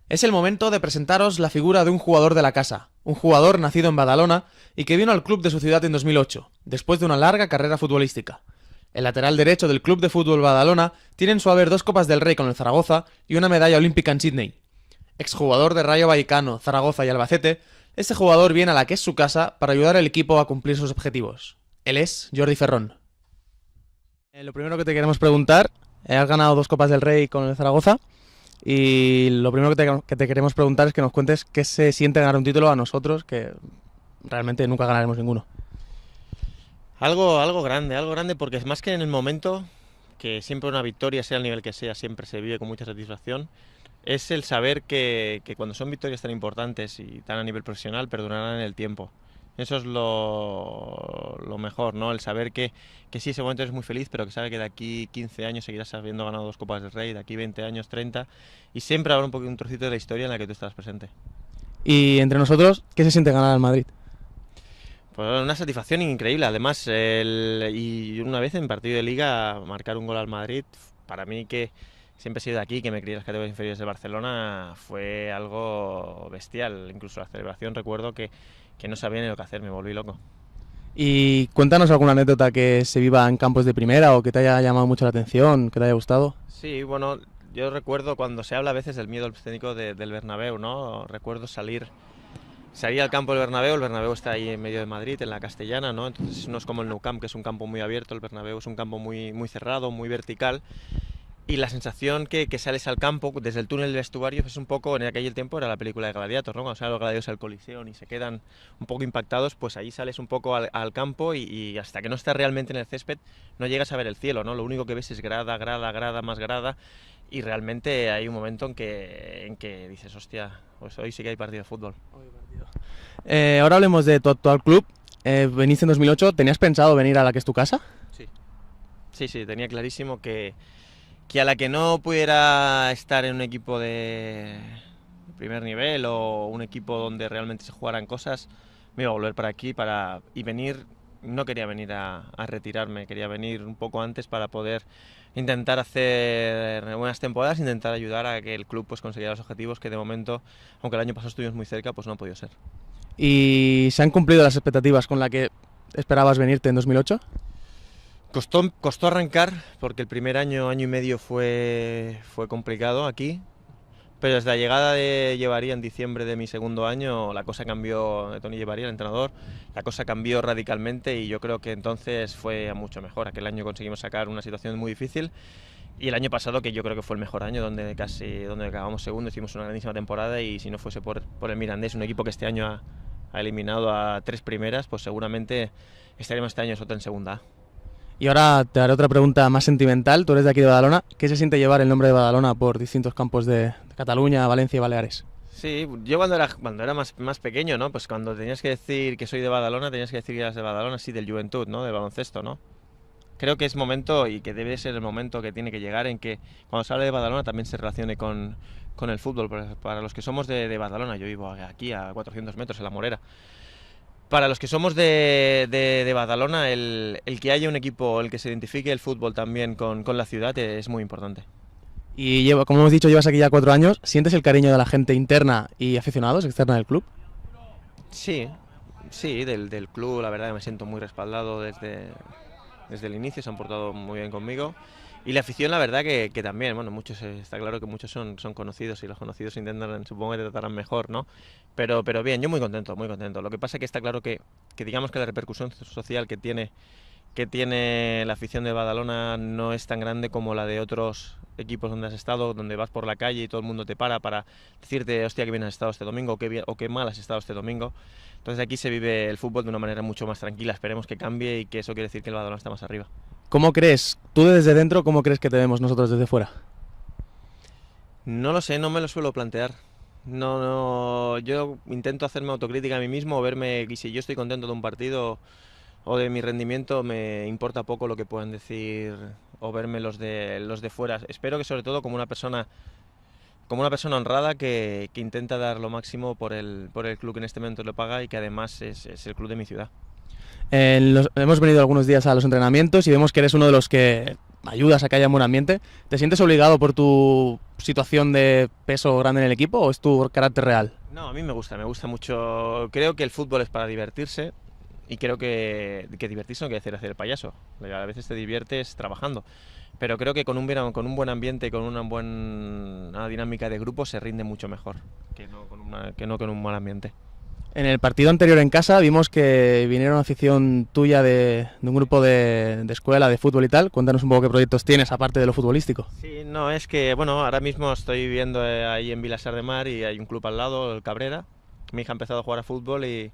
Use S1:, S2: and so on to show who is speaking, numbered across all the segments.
S1: Es el momento de presentaros la figura de un jugador de la casa, un jugador nacido en Badalona y que vino al club de su ciudad en 2008, después de una larga carrera futbolística. El lateral derecho del Club de Fútbol Badalona tiene en su haber 2 Copas del Rey con el Zaragoza y una medalla olímpica en Sydney. Exjugador de Rayo Vallecano, Zaragoza y Albacete, este jugador viene a la que es su casa para ayudar al equipo a cumplir sus objetivos. Él es Jordi Ferrón. Lo primero que te queremos preguntar, has ganado 2 Copas del Rey con el Zaragoza. Y lo primero que te queremos preguntar es que nos cuentes qué se siente ganar un título a nosotros, que realmente nunca ganaremos ninguno.
S2: Algo grande, porque es más que en el momento, que siempre una victoria, sea el nivel que sea, siempre se vive con mucha satisfacción, es el saber que cuando son victorias tan importantes y tan a nivel profesional, perdurarán en el tiempo. Eso es lo mejor, ¿no? El saber que sí, ese momento eres muy feliz, pero que sabe que de aquí 15 años seguirás habiendo ganado 2 Copas del Rey, de aquí 20 años, 30, y siempre habrá un trocito de la historia en la que tú estarás presente.
S1: Y entre nosotros, ¿qué se siente ganar al Madrid?
S2: Pues una satisfacción increíble, además, y una vez en partido de Liga marcar un gol al Madrid, para mí que siempre he sido de aquí, que me crié en las categorías inferiores de Barcelona, fue algo bestial. Incluso la celebración recuerdo que no sabía ni lo que hacer, me volví loco.
S1: Y cuéntanos alguna anécdota que se viva en campos de primera o que te haya llamado mucho la atención, que te haya gustado.
S2: Sí, bueno, yo recuerdo cuando se habla a veces del miedo escénico del Bernabéu, ¿no? Recuerdo salir al campo del Bernabéu, el Bernabéu está ahí en medio de Madrid, en la Castellana, ¿no? Entonces no es como el Nou Camp, que es un campo muy abierto, el Bernabéu es un campo muy cerrado, muy vertical. Y la sensación que sales al campo, desde el túnel del vestuario, es un poco, en aquel tiempo era la película de Gladiator, ¿no? Cuando salen los gladiadores al Coliseo y se quedan un poco impactados, pues ahí sales un poco al campo y hasta que no estás realmente en el césped no llegas a ver el cielo, ¿no? Lo único que ves es grada, más grada, y realmente hay un momento en que dices, hostia, pues hoy sí que hay partido de fútbol.
S1: Ahora hablemos de tu actual club. Veniste en 2008, ¿tenías pensado venir a la que es tu casa?
S2: Sí, tenía clarísimo que a la que no pudiera estar en un equipo de primer nivel o un equipo donde realmente se jugaran cosas, me iba a volver para aquí y venir. No quería venir a retirarme, quería venir un poco antes para poder intentar hacer buenas temporadas, intentar ayudar a que el club pues consiguiera los objetivos que de momento, aunque el año pasado estuvimos muy cerca, pues no ha podido ser.
S1: ¿Y se han cumplido las expectativas con las que esperabas venirte en 2008?
S2: Costó arrancar porque el primer año y medio fue complicado aquí, pero desde la llegada de Llevaría en diciembre de mi segundo año, la cosa cambió, de Toni Llevaría, el entrenador, la cosa cambió radicalmente y yo creo que entonces fue mucho mejor. Aquel año conseguimos sacar una situación muy difícil y el año pasado, que yo creo que fue el mejor año, donde acabamos segundo, hicimos una grandísima temporada y si no fuese por el Mirandés, un equipo que este año ha eliminado a 3 primeras, pues seguramente estaríamos este año solo en segunda A.
S1: Y ahora te haré otra pregunta más sentimental. Tú eres de aquí de Badalona. ¿Qué se siente llevar el nombre de Badalona por distintos campos de Cataluña, Valencia y Baleares?
S2: Sí, yo cuando era más pequeño, ¿no? Pues cuando tenías que decir que soy de Badalona, tenías que decir que eras de Badalona, sí, del Juventud, ¿no? Del baloncesto, ¿no? Creo que es momento y que debe ser el momento que tiene que llegar en que cuando se hable de Badalona también se relacione con el fútbol. Para los que somos de Badalona, yo vivo aquí a 400 metros en La Morera. Para los que somos de Badalona, el que haya un equipo, el que se identifique el fútbol también con la ciudad es muy importante.
S1: Y como hemos dicho, llevas aquí ya 4 años. ¿Sientes el cariño de la gente interna y aficionados externa del club?
S2: Sí, del club la verdad que me siento muy respaldado desde el inicio, se han portado muy bien conmigo. Y la afición, la verdad que también, bueno, está claro que muchos son conocidos y los conocidos intentan, supongo que te tratarán mejor, ¿no? Pero bien, yo muy contento, muy contento. Lo que pasa es que está claro que digamos que la repercusión social que tiene la afición de Badalona no es tan grande como la de otros equipos donde has estado, donde vas por la calle y todo el mundo te para decirte, hostia, qué bien has estado este domingo, o qué mal has estado este domingo. Entonces aquí se vive el fútbol de una manera mucho más tranquila, esperemos que cambie y que eso quiere decir que el Badalona está más arriba.
S1: ¿Cómo crees, tú desde dentro, cómo crees que te vemos nosotros desde fuera?
S2: No lo sé, no me lo suelo plantear. No, yo intento hacerme autocrítica a mí mismo, verme, y si yo estoy contento de un partido o de mi rendimiento, me importa poco lo que puedan decir o verme los de fuera. Espero que sobre todo como una persona honrada que intenta dar lo máximo por el club que en este momento lo paga y que además es el club de mi ciudad.
S1: Hemos venido algunos días a los entrenamientos y vemos que eres uno de los que ayudas a que haya un buen ambiente. ¿Te sientes obligado por tu situación de peso grande en el equipo o es tu carácter real?
S2: No, a mí me gusta mucho. Creo que el fútbol es para divertirse y creo que divertirse no quiere decir hacer el payaso. A veces te diviertes trabajando, pero creo que con un buen ambiente, con una buena dinámica de grupo se rinde mucho mejor que no con un mal ambiente.
S1: En el partido anterior en casa vimos que vinieron una afición tuya de un grupo de escuela de fútbol y tal. Cuéntanos un poco qué proyectos tienes aparte de lo futbolístico.
S2: Sí, no, es que, bueno, ahora mismo estoy viviendo ahí en Vilassar de Mar y hay un club al lado, el Cabrera. Mi hija ha empezado a jugar a fútbol y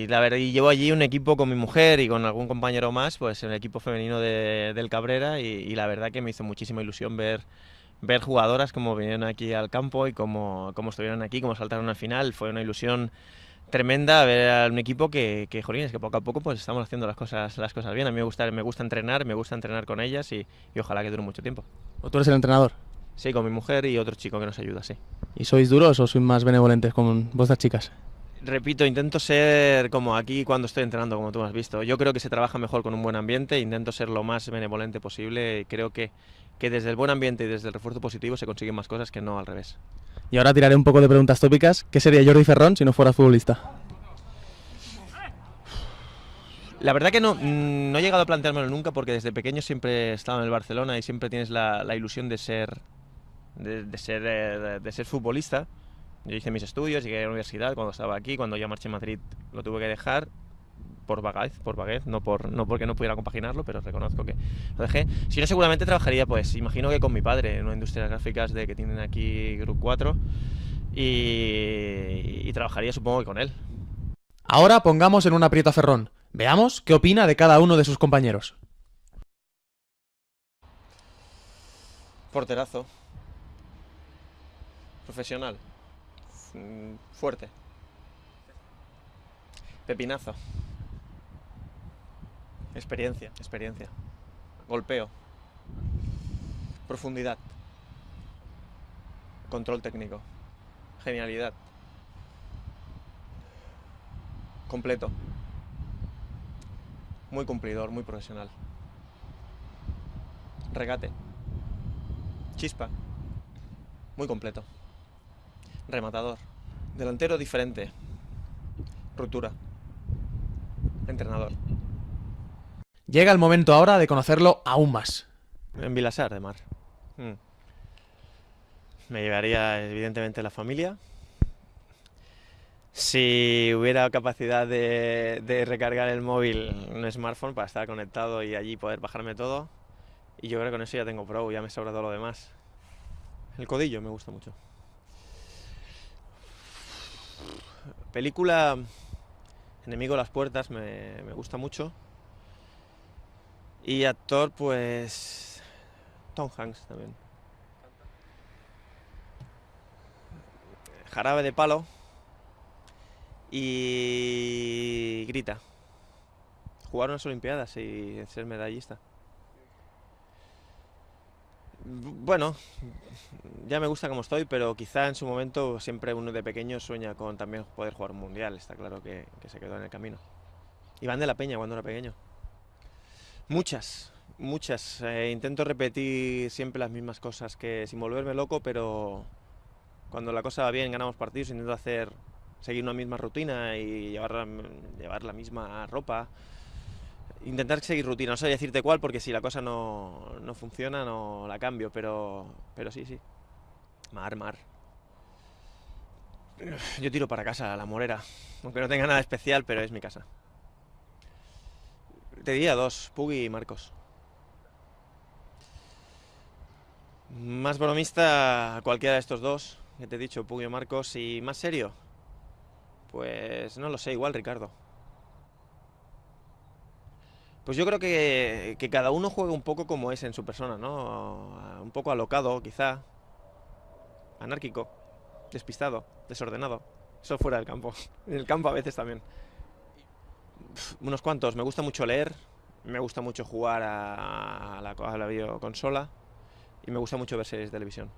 S2: la verdad, y llevo allí un equipo con mi mujer y con algún compañero más, pues el equipo femenino del Cabrera y la verdad que me hizo muchísima ilusión ver jugadoras como vinieron aquí al campo y cómo estuvieron aquí, cómo saltaron al final. Fue una ilusión tremenda ver a un equipo jolines, que poco a poco pues estamos haciendo las cosas bien. A mí me gusta entrenar con ellas y ojalá que dure mucho tiempo.
S1: ¿O tú eres el entrenador?
S2: Sí, con mi mujer y otro chico que nos ayuda, sí.
S1: ¿Y sois duros o sois más benevolentes con vuestras chicas?
S2: Repito, intento ser como aquí cuando estoy entrenando, como tú me has visto. Yo creo que se trabaja mejor con un buen ambiente, intento ser lo más benevolente posible y creo que desde el buen ambiente y desde el refuerzo positivo se consiguen más cosas que no al revés.
S1: Y ahora tiraré un poco de preguntas tópicas. ¿Qué sería Jordi Ferrón si no fuera futbolista?
S2: La verdad que no he llegado a planteármelo nunca porque desde pequeño siempre he estado en el Barcelona y siempre tienes la ilusión de ser futbolista. Yo hice mis estudios, llegué a la universidad cuando estaba aquí, cuando ya marché a Madrid lo tuve que dejar por vaguez, no porque no pudiera compaginarlo, pero reconozco que lo dejé. Si no, seguramente trabajaría, pues imagino que con mi padre en una industria gráficas que tienen aquí Group 4 y trabajaría supongo que con él.
S1: Ahora pongamos en un aprieto a Ferrón. Veamos qué opina de cada uno de sus compañeros.
S2: Porterazo. Profesional. Fuerte. Pepinazo. Experiencia. Golpeo. Profundidad. Control técnico. Genialidad. Completo. Muy cumplidor, muy profesional. Regate. Chispa. Muy completo. Rematador. Delantero diferente. Ruptura. Entrenador.
S1: Llega el momento ahora de conocerlo aún más.
S2: En Vilassar de Mar. Me llevaría evidentemente la familia. Si hubiera capacidad de recargar el móvil, un smartphone para estar conectado y allí poder bajarme todo. Y yo creo que con eso ya tengo pro, ya me sobra todo lo demás. El codillo me gusta mucho. Película Enemigo a las puertas me gusta mucho. Y actor, pues Tom Hanks también. Jarabe de Palo y Grita. Jugar unas Olimpiadas y ser medallista. Bueno, ya me gusta como estoy, pero quizá en su momento siempre uno de pequeño sueña con también poder jugar un mundial. Está claro que se quedó en el camino. Iván de la Peña cuando era pequeño. Muchas. Intento repetir siempre las mismas cosas, que sin volverme loco, pero cuando la cosa va bien, ganamos partidos, intento seguir una misma rutina y llevar la misma ropa. Intentar seguir rutina, no sé decirte cuál, porque si la cosa no funciona, no la cambio, pero sí. Mar. Yo tiro para casa, la Morera, aunque no tenga nada especial, pero es mi casa. Te diría dos, Pugui y Marcos. Más bromista cualquiera de estos dos, que te he dicho, Pugui o Marcos, y más serio, pues no lo sé, igual Ricardo. Pues yo creo que cada uno juega un poco como es en su persona, ¿no? Un poco alocado, quizá, anárquico, despistado, desordenado. Eso fuera del campo. En el campo a veces también. Unos cuantos. Me gusta mucho leer, me gusta mucho jugar a la videoconsola y me gusta mucho ver series de televisión.